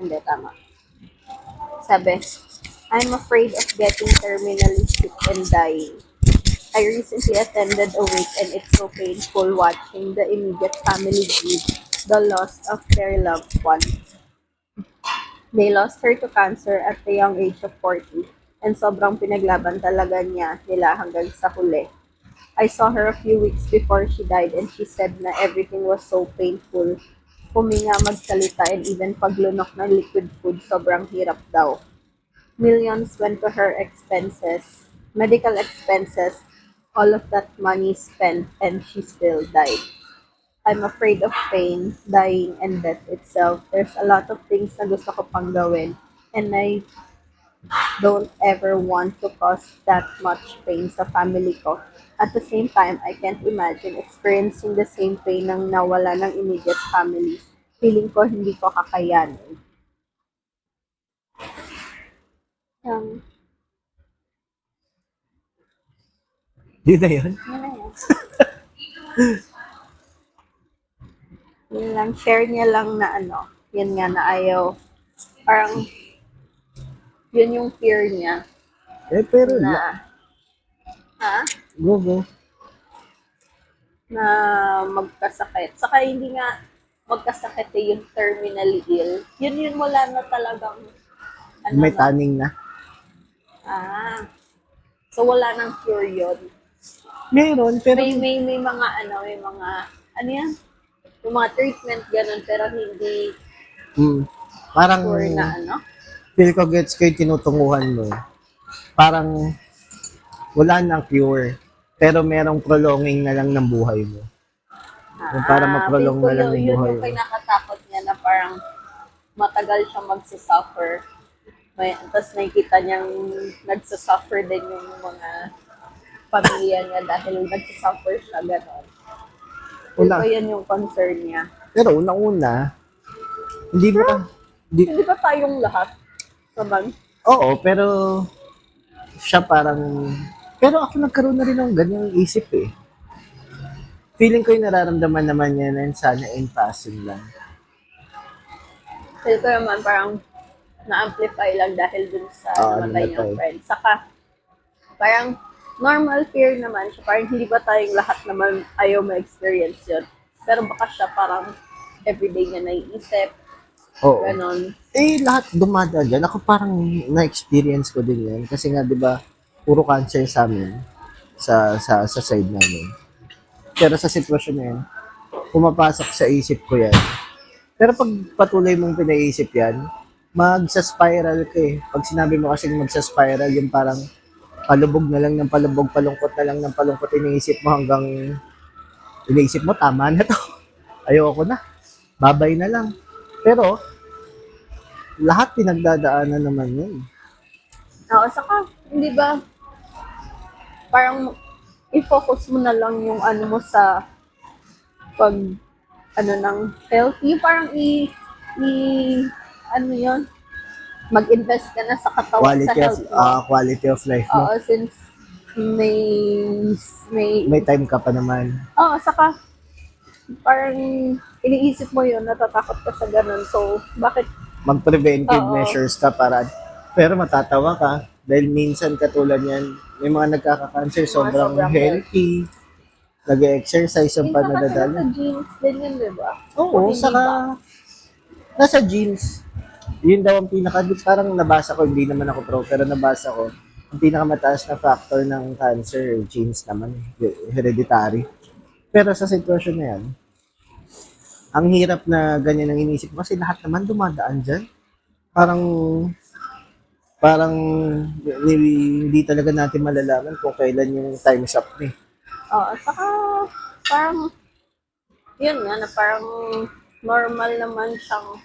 Hindi, tama. Sabi, I'm afraid of getting terminally sick and dying. I recently attended a wake and it's so painful watching the immediate family grieve the loss of their loved one. They lost her to cancer at the young age of 40 and sobrang pinaglaban talaga nila hanggang sa huli. I saw her a few weeks before she died and she said na everything was so painful. Huminga, magsalita, and even paglunok ng liquid food, sobrang hirap daw. Millions went to her expenses, medical expenses, all of that money spent, and she still died. I'm afraid of pain, dying, and death itself. There's a lot of things na gusto ko pang gawin, and I don't ever want to cause that much pain sa family ko. At the same time, I can't imagine experiencing the same pain ng nawala ng immediate family. Feeling ko hindi ko kakayanin. Um, Yun na yun. yun na yun. Yun lang, share niya lang na ano, yun nga na ayaw. Parang, yun yung fear niya Pero, na, ha? go. Na magkasakit. Saka hindi nga magkasakit yung terminally ill. Yun wala na talagang, ano May na. tanning na. So wala nang cure yun. Meron, pero May mga, ano yan? Yung mga treatment, ganun, pero hindi parang sure na ano. feel ko gets ko yung tinutunguhan mo. Parang wala nang cure, pero merong prolonging na lang ng buhay mo. Yung para ma-prolong Feel ko na lang yung yun buhay yung mo. kinakatakot niya na parang matagal siyang magsasuffer. Tapos nakikita niyang nagsasuffer din yung mga pamilya niya dahil nagsasuffer siya, gano'n. Feel Una, ko yan yung concern niya. pero unang-una, hindi mo ka, di, Hindi ba tayong lahat naman? oo, pero siya parang, pero ako nagkaroon na rin ng ganyang isip eh. Feeling ko yung nararamdaman naman niya na sana in passing lang. Feel ko naman parang na-amplify lang dahil dun sa namatay niyang Namatay. friend. Saka, parang normal fear naman siya. Parang hindi ba tayong lahat naman ayaw ma-experience yun. Pero baka siya parang everyday niya naiisip. Oo. Ganon. Lahat dumadaan dyan. Ako parang na-experience ko din yan. Kasi nga, di ba, puro cancer sa amin. Sa side namin. Pero sa sitwasyon na yan, pumapasok sa isip ko yan. Pero pag patuloy mong pinaisip yan, magsa-spiral ka eh. Pag sinabi mo kasing magsa-spiral, yung parang palubog na lang ng palubog, palungkot na lang ng palungkot, iniisip mo hanggang iniisip mo, tama na to. Ayoko na. Babay na lang. Pero, lahat pinagdadaanan naman yun. Oo, saka, hindi ba, parang i-focus mo na lang yung ano mo sa pag, ano ng health. Yung parang ano yun, mag-invest ka na sa katawan, sa health mo. Quality of life mo. Oo, since may, May time ka pa naman. oo, saka, parang iniisip mo yun, natatakot ka sa ganun. So, bakit, Mag-preventive oo, measures ka para, pero matatawa ka dahil minsan katulad yan, may mga nagkaka-cancer sobrang sobrang healthy, nag-exercise ang minsan kasi pananadala. nasa genes din yun, di ba? Oo, Hindi saka ba? nasa genes. Yun daw ang parang nabasa ko, hindi naman ako pro, pero nabasa ko, ang pinakamataas na factor ng cancer, genes naman, hereditary. Pero sa sitwasyon na yan, ang hirap na ganyan ang inisip ko kasi lahat naman dumadaan dyan. Parang, parang hindi talaga natin malalaman kung kailan yung time's up eh. Oo, saka, parang, yun nga, na parang normal naman siyang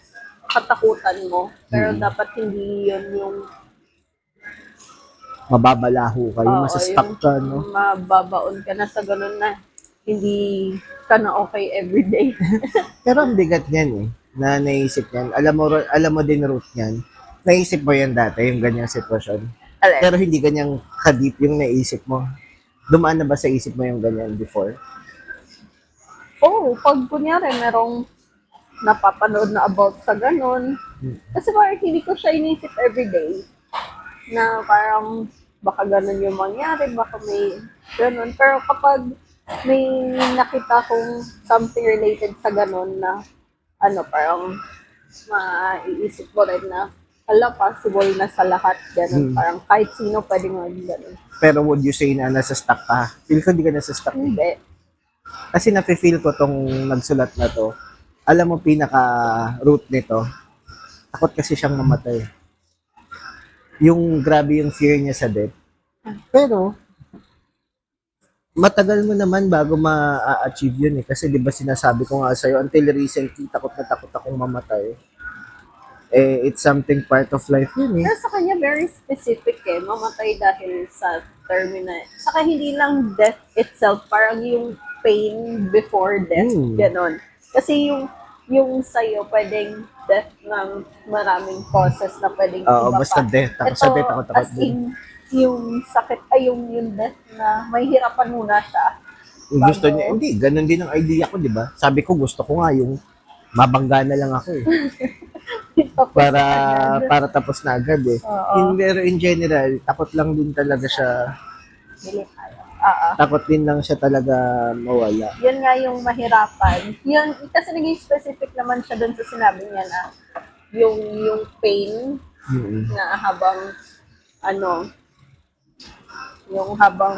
katakutan mo. Pero dapat hindi yun yung, Mababalaho ka, yung yung masastuck ka, no? mababaon ka na sa ganun na hindi ka na okay everyday. Pero ang bigat niyan eh, na naisip niyan. Alam mo din root niyan. Naisip mo yan dati, yung ganyang sitwasyon. Alin? Pero hindi ganyang kadip yung naisip mo. Dumaan na ba sa isip mo yung ganyan before? Oo, pag kunyari merong napapanood na about sa ganun. Mm. Kasi parang hindi ko siya inisip everyday na parang baka ganun yung mangyari, baka may ganun. Pero kapag may nakita kong something related sa ganun na parang maiisip mo rin na possible na sa lahat ganun. Mm. Parang kahit sino pwedeng maging ganun. Pero would you say na nasa stuck ka? Feel ko di ka nasa stuck. Hindi. Kasi nafe-feel ko tong nagsulat na to. Alam mo pinaka-root nito, takot kasi siyang mamatay. Yung grabe yung fear niya sa death. Pero, matagal mo naman bago ma-achieve yun eh. Kasi di ba sinasabi ko nga sa'yo, until recently, takot na takot akong mamatay. Eh, it's something part of life yun eh. Pero sa kanya, very specific eh. Mamatay dahil sa terminal. Saka hindi lang death itself, parang yung pain before death. Mm. Ganon. Kasi yung sa'yo, pwedeng death ng maraming causes na pwedeng Oo, iba basta pa. death. Ako sa death, takot As din. in, yung sakit, yung death na may hirapan muna siya. Gusto niya, hindi, ganun din ang idea ko, di ba? Sabi ko, gusto ko nga yung mabangga na lang ako eh. Tapos Para agad. para tapos na agad eh. Oo. Pero in general, takot lang din talaga siya. Bili tayo. Oo. Takot din lang siya talaga mawala. Yun nga yung mahirapan. Yun, kasi naging specific naman siya dun sa sinabi niya na yung pain Mm. na habang yung habang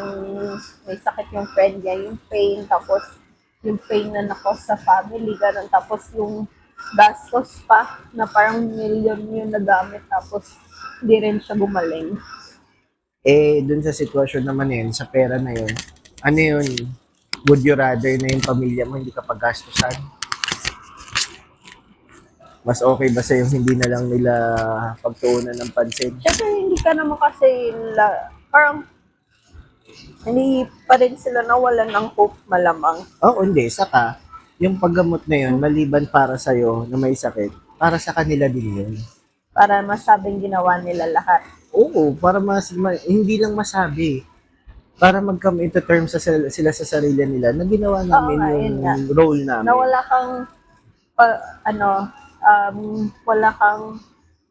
may sakit yung friend niya, yung pain, tapos yung pain na nakos sa family, ganun. Tapos yung gastos pa na parang million yung nagamit, tapos hindi rin siya gumaling. Eh, dun sa sitwasyon naman yun, sa pera na yun, ano yun, would you rather na yung pamilya mo hindi ka paggastusan? Mas okay ba sa yung hindi na lang nila pagtuunan ng pansin? Siyempre, hindi ka naman kasi, parang, hindi pa rin sila nawalan ng hope malamang. Oo, hindi. Saka, yung paggamot na yun, maliban para sa'yo na may sakit, para sa kanila din yun. Para masabing ginawa nila lahat. Oo, para hindi lang masabi. Para mag-come into terms sila sa sarili nila na ginawa namin nga, yung yun nga. role namin. Na wala kang, wala kang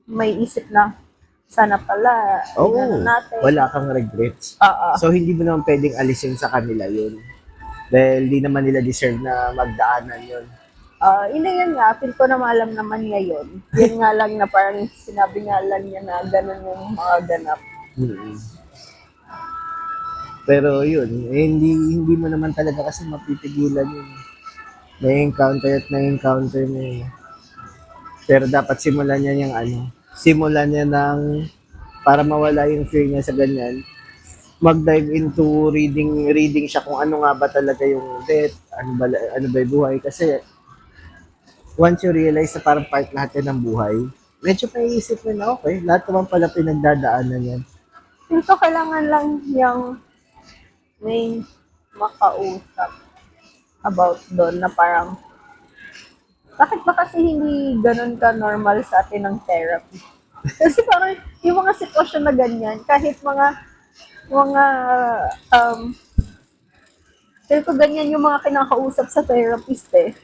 may isip na sana pala, Oo, natin. wala kang regrets. Oo. So, hindi mo naman pwedeng alisin sa kanila yun. Dahil di naman nila deserve na magdaanan yun. Hindi yun nga, feel ko na maalam naman niya yun. Yun nga lang na parang sinabi nga lang niya na ganun yung mga ganap. Mm-hmm. Pero yun, hindi mo naman talaga kasi mapipigilan yun. Na-encounter at na-encounter mo yun. Pero dapat simulan niya simulan niya para mawala yung fear niya sa ganyan, mag-dive into reading siya kung ano nga ba talaga yung death, ano ba yung buhay. Kasi once you realize na parang part natin ng buhay, medyo maiisip mo na okay, lahat naman pala pinagdadaanan yan. Feel ko kailangan lang yung may makausap about doon na parang bakit ba kasi hindi ganun ka normal sa atin ng therapy? Kasi parang yung mga sitwasyon na ganyan, kahit mga feel ko ganyan yung mga kinakausap sa therapist eh.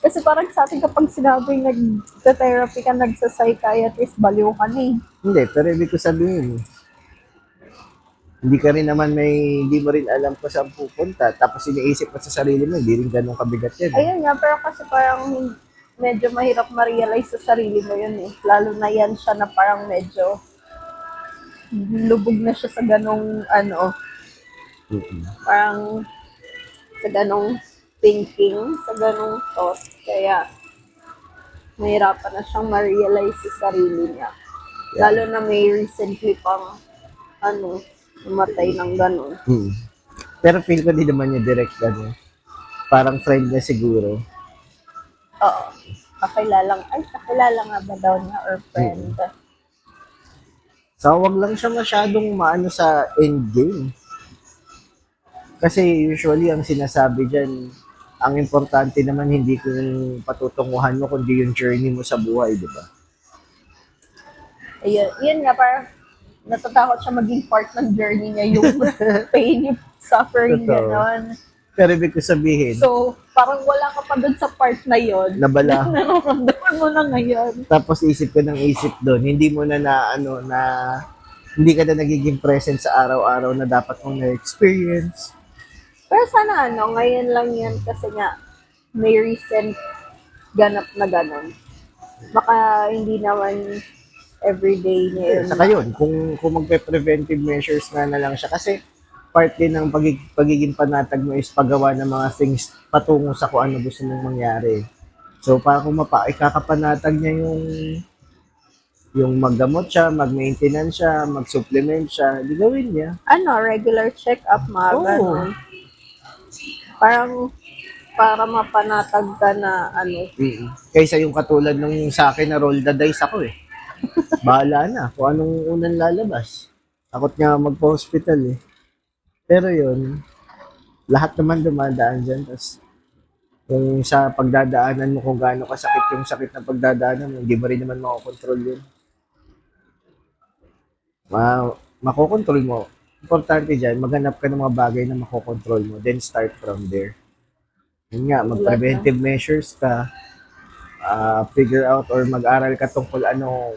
Kasi parang sa atin kapag sinabing nag-therapy ka, nagsa-psychiatrist, baliw ka na eh. Hindi, pero ibig ko sabihin, hindi ka rin naman hindi mo rin alam kung saan pupunta. Tapos iniisip mo sa sarili mo, hindi rin ganun kabigat yan. Ayun nga, pero kasi parang medyo mahirap ma-realize sa sarili mo yun eh. Lalo na yan siya na parang medyo lubog na siya sa ganong parang sa ganong thinking, sa ganong thought. Kaya mahirapan na siyang ma-realize sa sarili niya. Yeah. Lalo na may recently pang umatay ng ganon. Pero feel ko di naman niya direct gano'n. Parang friend niya siguro. Oo. Kakilala nga ba daw niya or friend? So, wag lang siya masyadong maano sa endgame. Kasi usually ang sinasabi dyan, ang importante naman hindi kung patutunguhan mo, kundi yung journey mo sa buhay, di ba? Ayun, yun nga, parang natatakot siya maging part ng journey niya, yung pain, yung suffering, Totoo. gano'n. Pero ibig ko sabihin, So, parang wala ka pa dun sa part na yon nabala. nararamdaman mo na ngayon. Tapos isip ko ng isip doon, hindi mo na hindi ka na nagiging present sa araw-araw na dapat mong na-experience. Pero sana ngayon lang yan kasi nga may recent ganap na ganon. Baka hindi naman everyday niya yun. Saka yun, kung magpe-preventive measures na lang siya, kasi part din ng pagiging panatag mo is paggawa ng mga things patungo sa kung ano gusto mong mangyari. So, para kung ikakapanatag niya yung maggamot siya, mag-maintenance siya, mag-supplement siya, di gawin niya. Regular check-up, mga Oo. ganon. Parang para mapanatag ka na Kaysa yung katulad nung sa akin na roll the dice ako eh. Bahala na kung anong unang lalabas. Takot nga magpa-hospital eh. Pero yun, lahat naman dumadaan dyan. Tapos kung sa pagdadaanan mo kung gaano kasakit yung sakit na pagdadaanan mo, hindi mo rin naman makokontrol yun. Makokontrol mo. Importante dyan, maghanap ka ng mga bagay na makokontrol mo. Then start from there. Yun nga, mag-preventive measures ka, figure out or mag-aral ka tungkol ano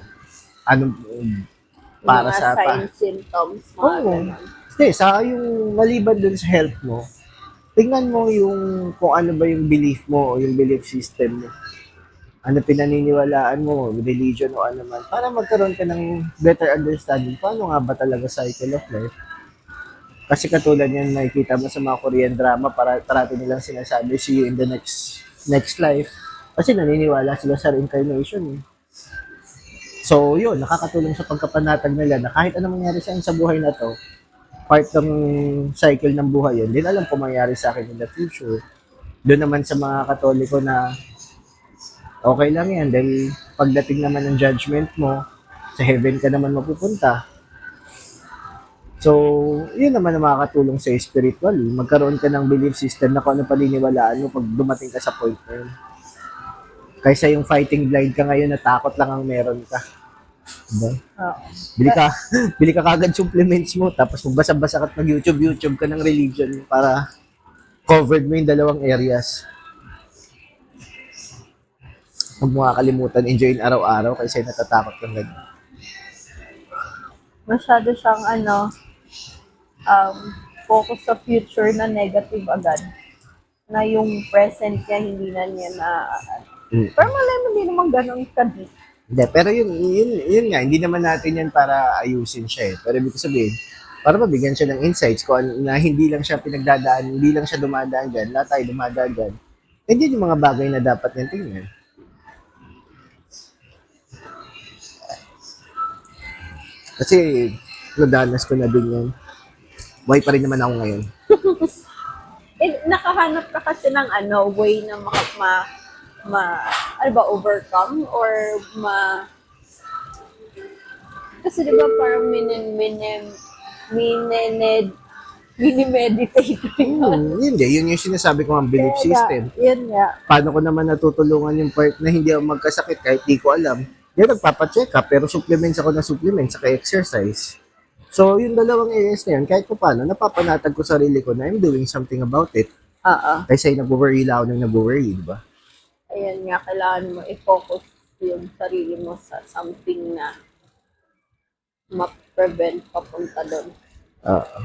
para mga sa signs, symptoms, mga Oo. ganon. Hindi, sa yung maliban dun sa health mo, tingnan mo yung kung ano ba yung belief mo o yung belief system mo. Ano pinaniniwalaan mo, religion o ano man, para magkaroon ka ng better understanding paano nga ba talaga cycle of life. Kasi katulad yan, nakikita mo sa mga Korean drama, parati nilang sinasabi, see you in the next life. Kasi naniniwala sila sa reincarnation eh. So, yun, nakakatulong sa pagkapanatag nila na kahit anong mangyari sa akin sa buhay na to, part ng cycle ng buhay yun, din alam ko mangyari sa akin in the future. Doon naman sa mga Katoliko na okay lang yan dahil pagdating naman ng judgment mo, sa heaven ka naman mapupunta. So, yun naman ang makakatulong sa spiritually. Magkaroon ka ng belief system na kung ano paniniwalaan mo pag dumating ka sa point na yun. Kaysa yung fighting blind ka ngayon na takot lang ang meron ka. Diba? Oo. Bili ka, bili ka kagad supplements mo, tapos magbasa-basa ka mag-YouTube ka ng religion para covered mo yung dalawang areas. Huwag mo kakalimutan, enjoyin araw-araw kasi natatakot kang ganyan. Masyado siyang focus sa future na negative agad. Na yung present niya hindi na niya na pero malay mo hindi naman ganun ka-deep. Hindi, pero yun nga, hindi naman natin yan para ayusin siya eh. Pero ibig sabihin, para mabigyan siya ng insights kung na hindi lang siya pinagdadaan, hindi lang siya dumadaan dyan, lahat tayo dumadaan dyan. And yun yung mga bagay na dapat niyang tingnan. Kasi, nadanas ko na din yan. Buhay pa rin naman ako ngayon. Nakahanap ka kasi ng way na overcome or kasi di ba parang minimeditate Yun yung sinasabi ko ang belief system. Yun nga. Paano ko naman natutulungan yung part na hindi ako magkasakit kahit di ko alam. Yan, nagpapacheck up, pero supplements ako ng supplements, saka exercise. So, yung dalawang areas na yan, kahit pa paano, napapanatag ko sarili ko na I'm doing something about it. Kaysa yung nag-worry lang ako nang nag-worry, di ba? Ayan nga, kailangan mo i-focus yung sarili mo sa something na ma-prevent papunta doon. Oo.